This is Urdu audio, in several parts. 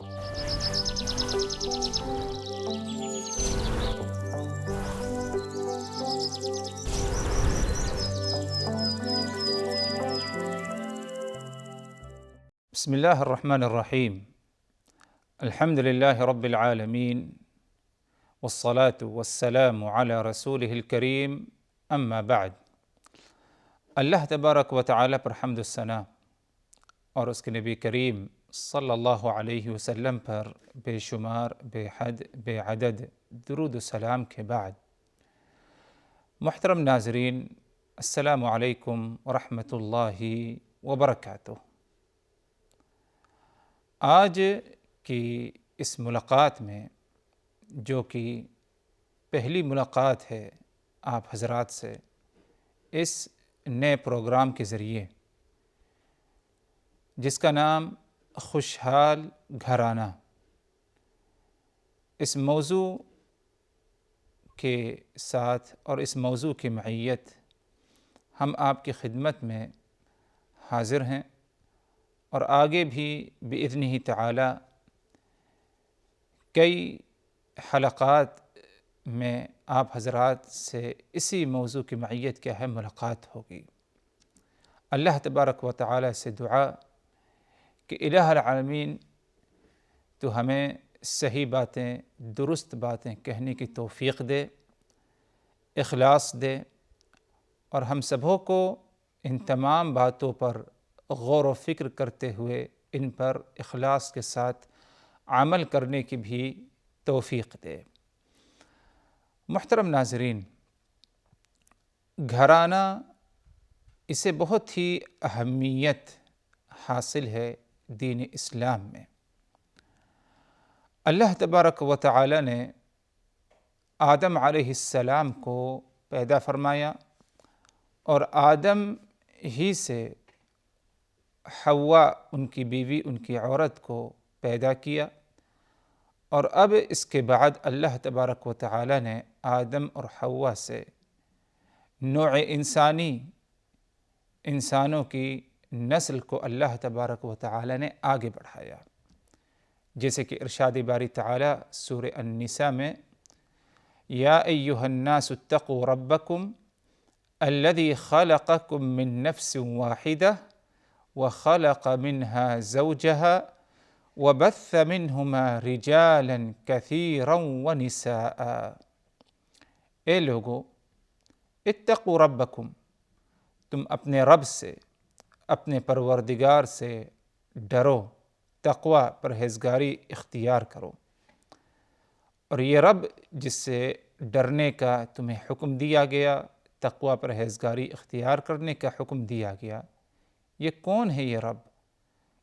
بسم الله الرحمن الرحيم. الحمد لله رب العالمين، والصلاة والسلام على رسوله الكريم، اما بعد۔ اللہ تبارک و تعالیٰ پر حمد و ثنا اور اس کے نبی کریم صلی اللہ علیہ وسلم پر بے شمار، بے حد، بے عدد درود و سلام کے بعد، محترم ناظرین، السلام علیکم ورحمۃ اللہ وبرکاتہ۔ آج کی اس ملاقات میں، جو کہ پہلی ملاقات ہے آپ حضرات سے اس نئے پروگرام کے ذریعے، جس کا نام خوشحال گھرانہ، اس موضوع کے ساتھ اور اس موضوع کی معیت ہم آپ کی خدمت میں حاضر ہیں، اور آگے بھی بإذنہ تعالی کئی حلقات میں آپ حضرات سے اسی موضوع کی معیت کیا ہے ملاقات ہوگی۔ اللہ تبارک و تعالی سے دعا کہ الہ العالمین تو ہمیں صحیح باتیں، درست باتیں کہنے کی توفیق دے، اخلاص دے، اور ہم سبھوں کو ان تمام باتوں پر غور و فکر کرتے ہوئے ان پر اخلاص کے ساتھ عمل کرنے کی بھی توفیق دے۔ محترم ناظرین، گھرانہ، اسے بہت ہی اہمیت حاصل ہے دین اسلام میں۔ اللہ تبارک و تعالی نے آدم علیہ السلام کو پیدا فرمایا، اور آدم ہی سے حوا، ان کی بیوی، ان کی عورت کو پیدا کیا، اور اب اس کے بعد اللہ تبارک و تعالی نے آدم اور حوا سے نوع انسانی، انسانوں کی نسل کو اللہ تبارک و تعالی نے آگے بڑھایا، جیسے کہ ارشاد باری تعالی سورہ النساء میں، یا ایھا الناس اتقوا ربکم الذی خلقکم من نفس واحدہ وخلق منها زوجها وبث منهما رجالا كثيرا ونساء۔ اے لوگو، اتقوا ربکم، تم اپنے رب سے، اپنے پروردگار سے ڈرو، تقوی، پرہیزگاری اختیار کرو۔ اور یہ رب جس سے ڈرنے کا تمہیں حکم دیا گیا، تقوی پرہیزگاری اختیار کرنے کا حکم دیا گیا، یہ کون ہے یہ رب؟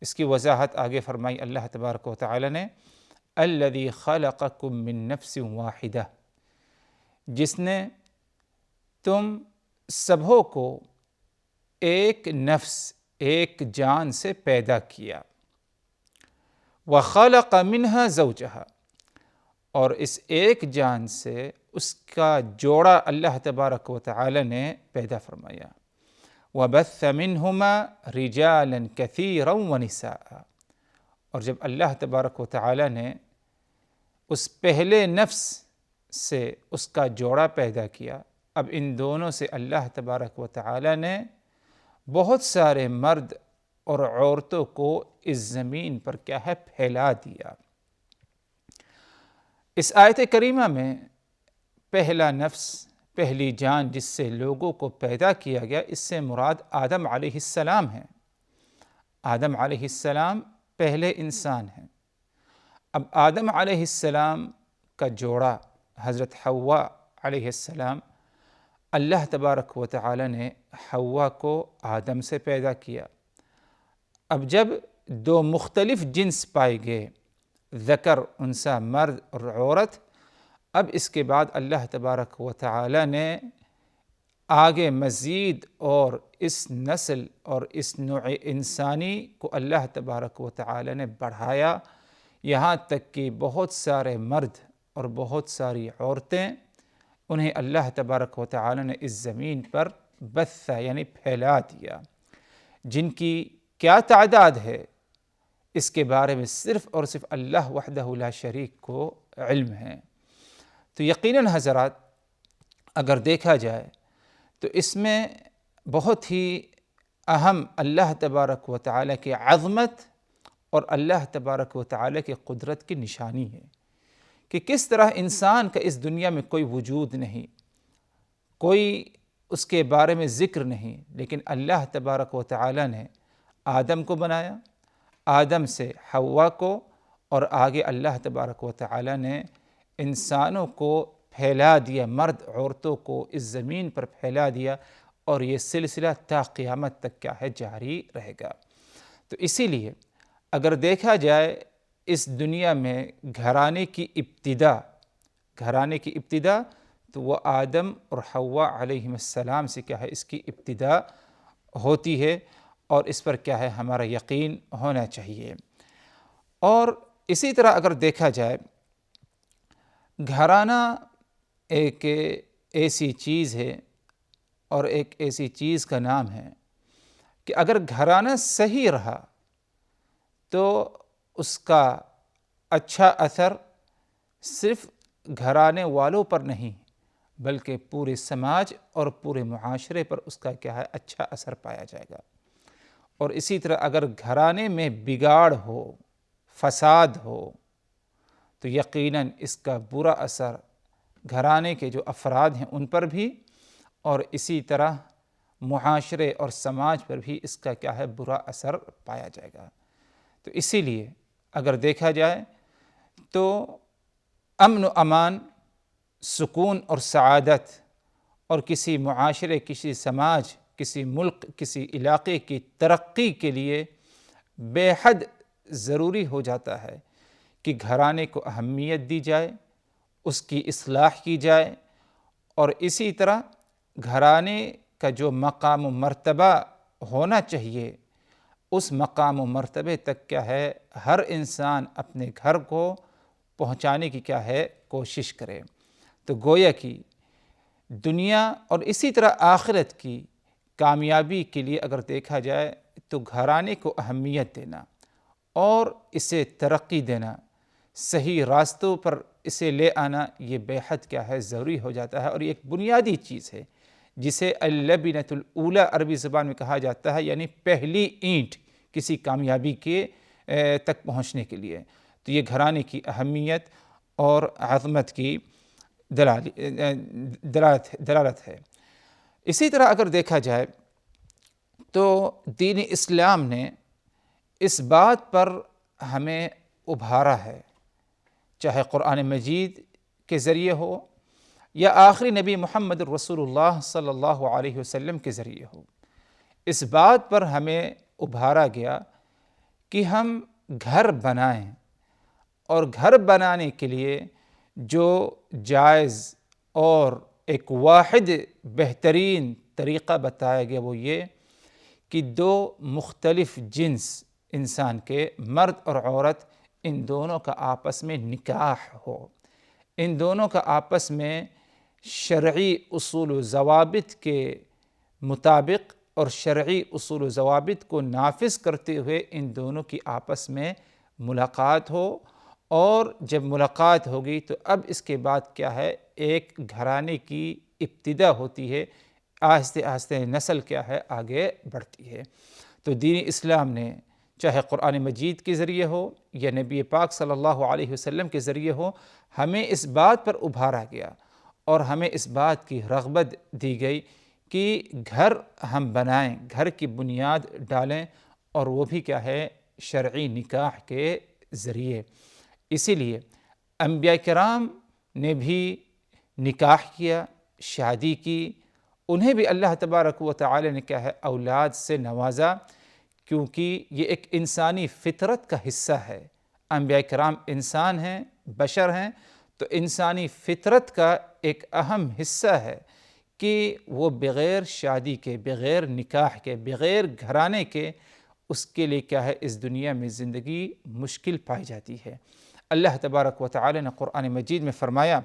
اس کی وضاحت آگے فرمائی اللہ تبارک و تعالی نے، الذی خلقکم من نفس واحدہ، جس نے تم سبھوں کو ایک نفس، ایک جان سے پیدا کیا، وخلق منها زوجها، اور اس ایک جان سے اس کا جوڑا اللہ تبارک و تعالی نے پیدا فرمایا، وبث منهما رجالا كثيرا ونساء، اور جب اللہ تبارک و تعالی نے اس پہلے نفس سے اس کا جوڑا پیدا کیا، اب ان دونوں سے اللہ تبارک و تعالی نے بہت سارے مرد اور عورتوں کو اس زمین پر کیا ہے پھیلا دیا۔ اس آیت کریمہ میں پہلا نفس، پہلی جان جس سے لوگوں کو پیدا کیا گیا، اس سے مراد آدم علیہ السلام ہیں۔ آدم علیہ السلام پہلے انسان ہیں۔ اب آدم علیہ السلام کا جوڑا حضرت حوا علیہ السلام، اللہ تبارک و تعالی نے حوا کو آدم سے پیدا کیا۔ اب جب دو مختلف جنس پائے گئے، ذکر انثیٰ، مرد اور عورت، اب اس کے بعد اللہ تبارک و تعالی نے آگے مزید اور اس نسل اور اس نوع انسانی کو اللہ تبارک و تعالی نے بڑھایا، یہاں تک کہ بہت سارے مرد اور بہت ساری عورتیں، انہیں اللہ تبارک و تعالی نے اس زمین پر بث یعنی پھیلا دیا، جن کی کیا تعداد ہے اس کے بارے میں صرف اور صرف اللہ وحدہ لا شریک کو علم ہے۔ تو یقیناً حضرات اگر دیکھا جائے تو اس میں بہت ہی اہم اللہ تبارک و تعالیٰ کی عظمت اور اللہ تبارک و تعالیٰ کی قدرت کی نشانی ہے کہ کس طرح انسان کا اس دنیا میں کوئی وجود نہیں، کوئی اس کے بارے میں ذکر نہیں، لیکن اللہ تبارک و تعالیٰ نے آدم کو بنایا، آدم سے حوا کو، اور آگے اللہ تبارک و تعالیٰ نے انسانوں کو پھیلا دیا، مرد عورتوں کو اس زمین پر پھیلا دیا، اور یہ سلسلہ تا قیامت تک کیا ہے جاری رہے گا۔ تو اسی لیے اگر دیکھا جائے اس دنیا میں گھرانے کی ابتدا تو وہ آدم اور حوا علیہ السلام سے کیا ہے اس کی ابتدا ہوتی ہے، اور اس پر کیا ہے ہمارا یقین ہونا چاہیے۔ اور اسی طرح اگر دیکھا جائے گھرانہ ایک ایسی چیز ہے اور ایک ایسی چیز کا نام ہے کہ اگر گھرانہ صحیح رہا تو اس کا اچھا اثر صرف گھرانے والوں پر نہیں بلکہ پورے سماج اور پورے معاشرے پر اس کا کیا ہے اچھا اثر پایا جائے گا۔ اور اسی طرح اگر گھرانے میں بگاڑ ہو، فساد ہو، تو یقیناً اس کا برا اثر گھرانے کے جو افراد ہیں ان پر بھی، اور اسی طرح معاشرے اور سماج پر بھی اس کا کیا ہے برا اثر پایا جائے گا۔ تو اسی لیے اگر دیکھا جائے تو امن و امان، سکون اور سعادت، اور کسی معاشرے، کسی سماج، کسی ملک، کسی علاقے کی ترقی کے لیے بے حد ضروری ہو جاتا ہے کہ گھرانے کو اہمیت دی جائے، اس کی اصلاح کی جائے، اور اسی طرح گھرانے کا جو مقام و مرتبہ ہونا چاہیے اس مقام و مرتبے تک کیا ہے ہر انسان اپنے گھر کو پہنچانے کی کیا ہے کوشش کرے۔ تو گویا کہ دنیا اور اسی طرح آخرت کی کامیابی کے لیے اگر دیکھا جائے تو گھرانے کو اہمیت دینا اور اسے ترقی دینا، صحیح راستوں پر اسے لے آنا، یہ بے حد کیا ہے ضروری ہو جاتا ہے، اور یہ ایک بنیادی چیز ہے جسے اللبنۃ الاولیٰ عربی زبان میں کہا جاتا ہے، یعنی پہلی اینٹ کسی کامیابی کے تک پہنچنے کے لیے۔ تو یہ گھرانے کی اہمیت اور عظمت کی دلالت ہے۔ اسی طرح اگر دیکھا جائے تو دین اسلام نے اس بات پر ہمیں ابھارا ہے، چاہے قرآن مجید کے ذریعے ہو یا آخری نبی محمد رسول اللہ صلی اللہ علیہ وسلم کے ذریعے ہو، اس بات پر ہمیں ابھارا گیا کہ ہم گھر بنائیں، اور گھر بنانے کے لیے جو جائز اور ایک واحد بہترین طریقہ بتایا گیا وہ یہ کہ دو مختلف جنس انسان کے، مرد اور عورت، ان دونوں کا آپس میں نکاح ہو، ان دونوں کا آپس میں شرعی اصول و ضوابط کے مطابق اور شرعی اصول و ضوابط کو نافذ کرتے ہوئے ان دونوں کی آپس میں ملاقات ہو، اور جب ملاقات ہوگی تو اب اس کے بعد کیا ہے ایک گھرانے کی ابتدا ہوتی ہے، آہستہ آہستہ نسل کیا ہے آگے بڑھتی ہے۔ تو دین اسلام نے چاہے قرآن مجید کے ذریعے ہو یا نبی پاک صلی اللہ علیہ وسلم کے ذریعے ہو، ہمیں اس بات پر ابھارا گیا اور ہمیں اس بات کی رغبت دی گئی کہ گھر ہم بنائیں، گھر کی بنیاد ڈالیں، اور وہ بھی کیا ہے شرعی نکاح کے ذریعے۔ اسی لیے انبیاء کرام نے بھی نکاح کیا، شادی کی، انہیں بھی اللہ تبارک و تعالی نے کیا ہے اولاد سے نوازا، کیونکہ یہ ایک انسانی فطرت کا حصہ ہے۔ انبیاء کرام انسان ہیں، بشر ہیں، تو انسانی فطرت کا ایک اہم حصہ ہے کہ وہ بغیر شادی کے، بغیر نکاح کے، بغیر گھرانے کے اس کے لیے کیا ہے اس دنیا میں زندگی مشکل پائی جاتی ہے۔ اللہ تبارک و تعالی نے قرآن مجید میں فرمایا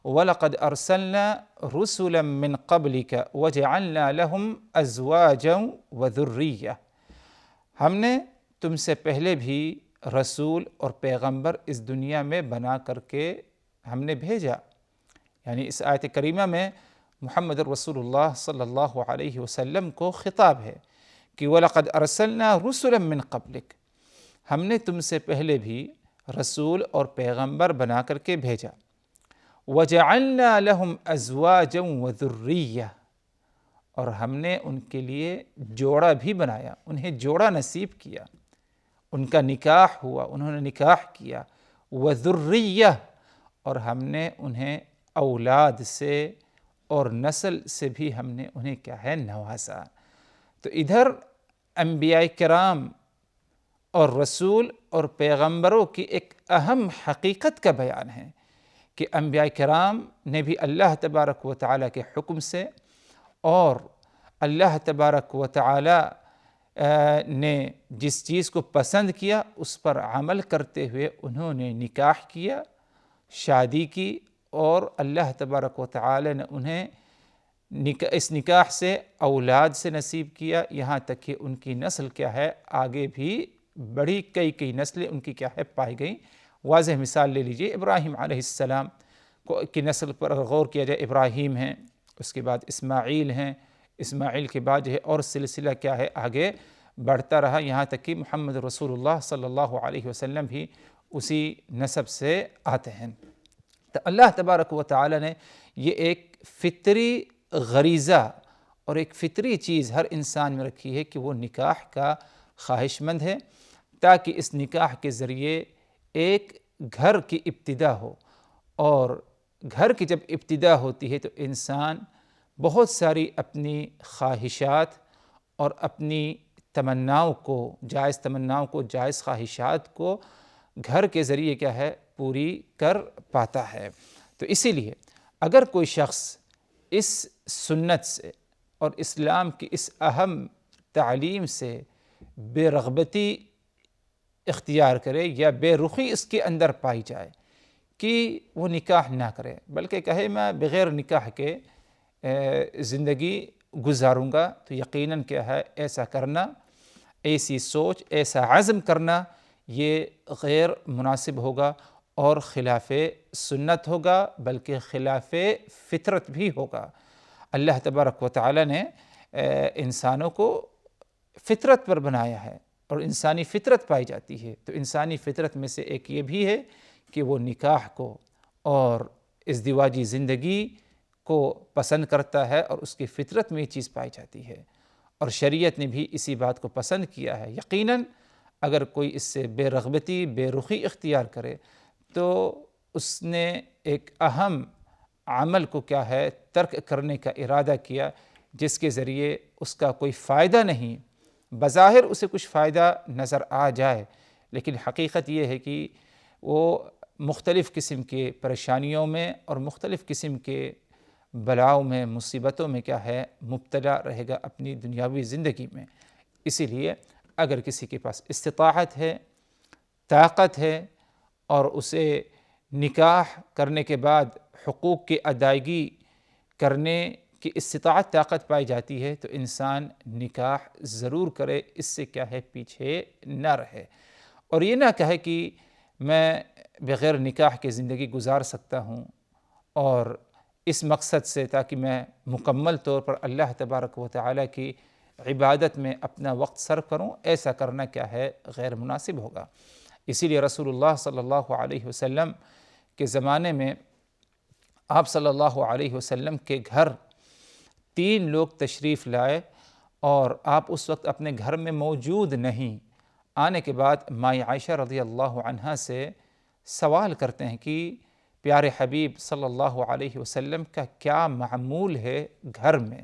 وَلَقَدْ أَرْسَلْنَا رُسُلًا مِّن قَبْلِكَ وَجَعَلْنَا لَهُمْ أَزْوَاجًا وَذُرِّيَّةً، ہم نے تم سے پہلے بھی رسول اور پیغمبر اس دنیا میں بنا کر کے ہم نے بھیجا۔ یعنی اس آیت کریمہ میں محمد رسول اللہ صلی اللہ علیہ وسلم کو خطاب ہے کہ وَلَقَدْ أَرْسَلْنَا رُسُلًا مِّن قَبْلِكَ، ہم نے تم سے پہلے بھی رسول اور پیغمبر بنا کر کے بھیجا۔ وَجَعَلْنَا لَهُمْ أَزْوَاجًا وَذُرِّيَّةً، اور ہم نے ان کے لیے جوڑا بھی بنایا، انہیں جوڑا نصیب کیا، ان کا نکاح ہوا، انہوں نے نکاح کیا۔ وَذُرِّيَّةً، اور ہم نے انہیں اولاد سے اور نسل سے بھی ہم نے انہیں کیا ہے نوازا۔ تو ادھر انبیاء کرام اور رسول اور پیغمبروں کی ایک اہم حقیقت کا بیان ہے کہ انبیاء کرام نے بھی اللہ تبارک و تعالیٰ کے حکم سے اور اللہ تبارک و تعالیٰ نے جس چیز کو پسند کیا اس پر عمل کرتے ہوئے انہوں نے نکاح کیا، شادی کی، اور اللہ تبارک و تعالیٰ نے انہیں اس نکاح سے اولاد سے نصیب کیا، یہاں تک کہ ان کی نسل کیا ہے آگے بھی بڑی کئی نسلیں ان کی کیا ہے پائی گئیں۔ واضح مثال لے لیجئے ابراہیم علیہ السلام کی نسل پر اگر غور کیا جائے، ابراہیم ہیں، اس کے بعد اسماعیل ہیں، اسماعیل کے بعد جو ہے اور سلسلہ کیا ہے آگے بڑھتا رہا، یہاں تک کہ محمد رسول اللہ صلی اللہ علیہ وسلم بھی اسی نسب سے آتے ہیں۔ تو اللہ تبارک و تعالی نے یہ ایک فطری غریزہ اور ایک فطری چیز ہر انسان میں رکھی ہے کہ وہ نکاح کا خواہش مند ہے، تاکہ اس نکاح کے ذریعے ایک گھر کی ابتدا ہو، اور گھر کی جب ابتدا ہوتی ہے تو انسان بہت ساری اپنی خواہشات اور اپنی تمناؤں کو، جائز خواہشات کو گھر کے ذریعے کیا ہے پوری کر پاتا ہے۔ تو اسی لیے اگر کوئی شخص اس سنت سے اور اسلام کی اس اہم تعلیم سے بے رغبتی اختیار کرے یا بے رخی اس کے اندر پائی جائے کہ وہ نکاح نہ کرے، بلکہ کہے میں بغیر نکاح کے زندگی گزاروں گا، تو یقیناً کیا ہے ایسا کرنا، ایسی سوچ، ایسا عزم کرنا یہ غیر مناسب ہوگا اور خلاف سنت ہوگا، بلکہ خلاف فطرت بھی ہوگا۔ اللہ تبارک و تعالی نے انسانوں کو فطرت پر بنایا ہے اور انسانی فطرت پائی جاتی ہے، تو انسانی فطرت میں سے ایک یہ بھی ہے کہ وہ نکاح کو اور ازدواجی زندگی کو پسند کرتا ہے، اور اس کی فطرت میں یہ چیز پائی جاتی ہے، اور شریعت نے بھی اسی بات کو پسند کیا ہے۔ یقیناً اگر کوئی اس سے بے رغبتی، بے رخی اختیار کرے تو اس نے ایک اہم عمل کو کیا ہے ترک کرنے کا ارادہ کیا، جس کے ذریعے اس کا کوئی فائدہ نہیں، بظاہر اسے کچھ فائدہ نظر آ جائے، لیکن حقیقت یہ ہے کہ وہ مختلف قسم کے پریشانیوں میں اور مختلف قسم کے بلاؤں میں، مصیبتوں میں کیا ہے مبتلا رہے گا اپنی دنیاوی زندگی میں۔ اسی لیے اگر کسی کے پاس استطاعت ہے، طاقت ہے، اور اسے نکاح کرنے کے بعد حقوق کی ادائیگی کرنے کی استطاعت، طاقت پائی جاتی ہے، تو انسان نکاح ضرور کرے، اس سے کیا ہے پیچھے نہ رہے، اور یہ نہ کہے کہ میں بغیر نکاح کے زندگی گزار سکتا ہوں، اور اس مقصد سے تاکہ میں مکمل طور پر اللہ تبارک و تعالیٰ کی عبادت میں اپنا وقت صرف کروں، ایسا کرنا کیا ہے غیر مناسب ہوگا۔ اسی لیے رسول اللہ صلی اللہ علیہ وسلم کے زمانے میں آپ صلی اللہ علیہ وسلم کے گھر 3 لوگ تشریف لائے، اور آپ اس وقت اپنے گھر میں موجود نہیں۔ آنے کے بعد مائی عائشہ رضی اللہ عنہا سے سوال کرتے ہیں کہ پیارے حبیب صلی اللہ علیہ وسلم کا کیا معمول ہے گھر میں؟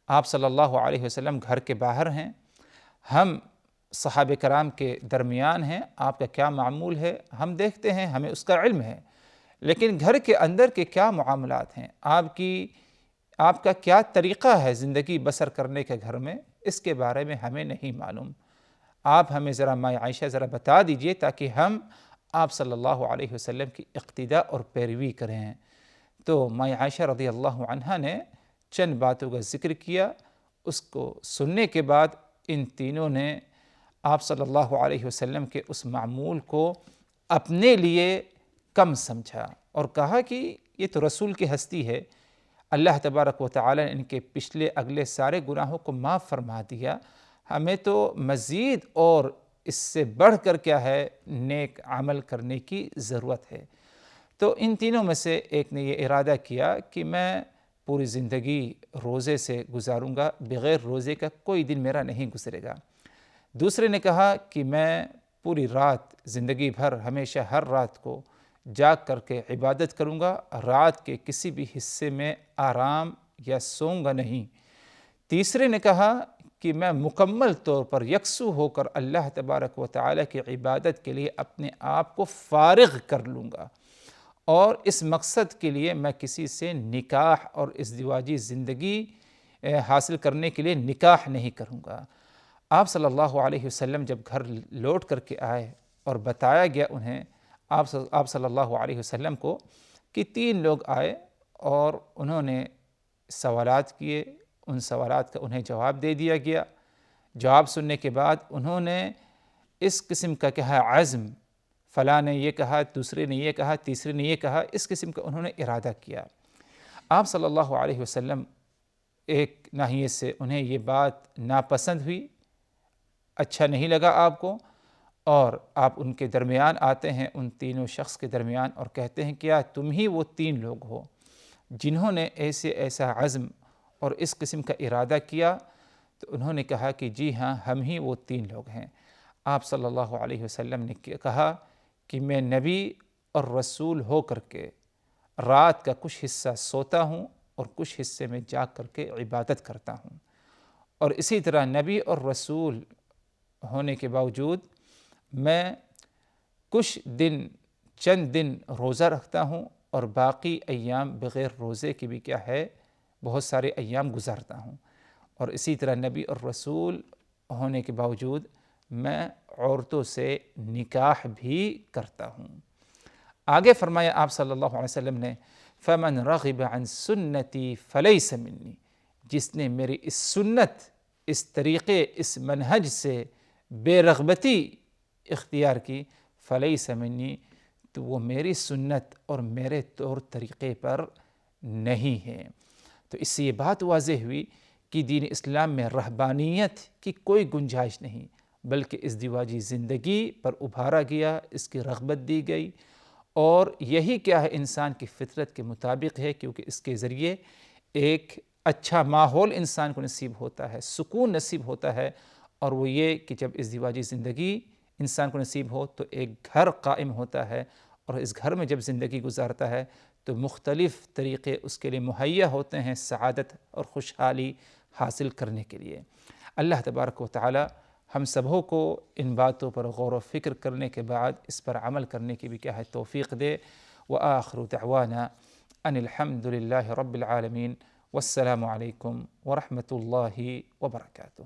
آپ صلی اللہ علیہ وسلم گھر کے باہر ہیں، ہم صحابہ کرام کے درمیان ہیں، آپ کا کیا معمول ہے؟ ہم دیکھتے ہیں، ہمیں اس کا علم ہے، لیکن گھر کے اندر کے کیا معاملات ہیں، آپ کا کیا طریقہ ہے زندگی بسر کرنے کے گھر میں، اس کے بارے میں ہمیں نہیں معلوم۔ آپ ہمیں ذرا مائی عائشہ ذرا بتا دیجئے تاکہ ہم آپ صلی اللہ علیہ وسلم کی اقتداء اور پیروی کریں۔ تو مائی عائشہ رضی اللہ عنہا نے چند باتوں کا ذکر کیا، اس کو سننے کے بعد ان تینوں نے آپ صلی اللہ علیہ وسلم کے اس معمول کو اپنے لیے کم سمجھا اور کہا کہ یہ تو رسول کی ہستی ہے، اللہ تبارک و تعالی نے ان کے پچھلے اگلے سارے گناہوں کو معاف فرما دیا، ہمیں تو مزید اور اس سے بڑھ کر کیا ہے نیک عمل کرنے کی ضرورت ہے۔ تو ان تینوں میں سے ایک نے یہ ارادہ کیا کہ میں پوری زندگی روزے سے گزاروں گا، بغیر روزے کا کوئی دن میرا نہیں گزرے گا۔ دوسرے نے کہا کہ میں پوری رات زندگی بھر ہمیشہ ہر رات کو جاگ کر کے عبادت کروں گا، رات کے کسی بھی حصے میں آرام یا سوؤں گا نہیں۔ تیسرے نے کہا کہ میں مکمل طور پر یکسو ہو کر اللہ تبارک و تعالیٰ کی عبادت کے لیے اپنے آپ کو فارغ کر لوں گا، اور اس مقصد کے لیے میں کسی سے نکاح اور ازدواجی زندگی حاصل کرنے کے لیے نکاح نہیں کروں گا۔ آپ صلی اللہ علیہ وسلم جب گھر لوٹ کر کے آئے اور بتایا گیا انہیں آپ صلی اللہ علیہ وسلم کو کہ 3 لوگ آئے اور انہوں نے سوالات کیے، ان سوالات کا انہیں جواب دے دیا گیا۔ جواب سننے کے بعد انہوں نے اس قسم کا کہا عزم، فلاں نے یہ کہا، دوسرے نے یہ کہا، تیسرے نے یہ کہا، اس قسم کا انہوں نے ارادہ کیا۔ آپ صلی اللہ علیہ وسلم ایک ناحیے سے انہیں یہ بات ناپسند ہوئی، اچھا نہیں لگا آپ کو، اور آپ ان کے درمیان آتے ہیں، ان تینوں شخص کے درمیان، اور کہتے ہیں کیا تم ہی وہ 3 لوگ ہو جنہوں نے ایسا عزم اور اس قسم کا ارادہ کیا؟ تو انہوں نے کہا کہ جی ہاں، ہم ہی وہ 3 لوگ ہیں۔ آپ صلی اللہ علیہ وسلم نے کہا کہ میں نبی اور رسول ہو کر کے رات کا کچھ حصہ سوتا ہوں اور کچھ حصے میں جاگ کر کے عبادت کرتا ہوں، اور اسی طرح نبی اور رسول ہونے کے باوجود میں چند دن روزہ رکھتا ہوں، اور باقی ایام بغیر روزے کے بھی کیا ہے بہت سارے ایام گزارتا ہوں، اور اسی طرح نبی اور رسول ہونے کے باوجود میں عورتوں سے نکاح بھی کرتا ہوں۔ آگے فرمایا آپ صلی اللہ علیہ وسلم نے فَمَنْ رَغِبَ عَنْ سُنَّتِي فَلَيْسَ مِنِّي، جس نے میری اس سنت، اس طریقے، اس منہج سے بے رغبتی اختیار کی، فَلَيْسَ مِنِّي، تو وہ میری سنت اور میرے طور طریقے پر نہیں ہے۔ تو اس سے یہ بات واضح ہوئی کہ دین اسلام میں رہبانیت کی کوئی گنجائش نہیں، بلکہ ازدواجی زندگی پر ابھارا گیا، اس کی رغبت دی گئی، اور یہی کیا ہے انسان کی فطرت کے مطابق ہے، کیونکہ اس کے ذریعے ایک اچھا ماحول انسان کو نصیب ہوتا ہے، سکون نصیب ہوتا ہے، اور وہ یہ کہ جب ازدواجی زندگی انسان کو نصیب ہو تو ایک گھر قائم ہوتا ہے، اور اس گھر میں جب زندگی گزارتا ہے تو مختلف طریقے اس کے لیے مہیا ہوتے ہیں سعادت اور خوشحالی حاصل کرنے کے لیے۔ اللہ تبارک و تعالی ہم سبوں کو ان باتوں پر غور و فکر کرنے کے بعد اس پر عمل کرنے کی بھی کیا ہے توفیق دے۔ وآخر دعوانا ان الحمد للہ رب العالمین، والسلام علیکم ورحمۃ اللہ وبرکاتہ۔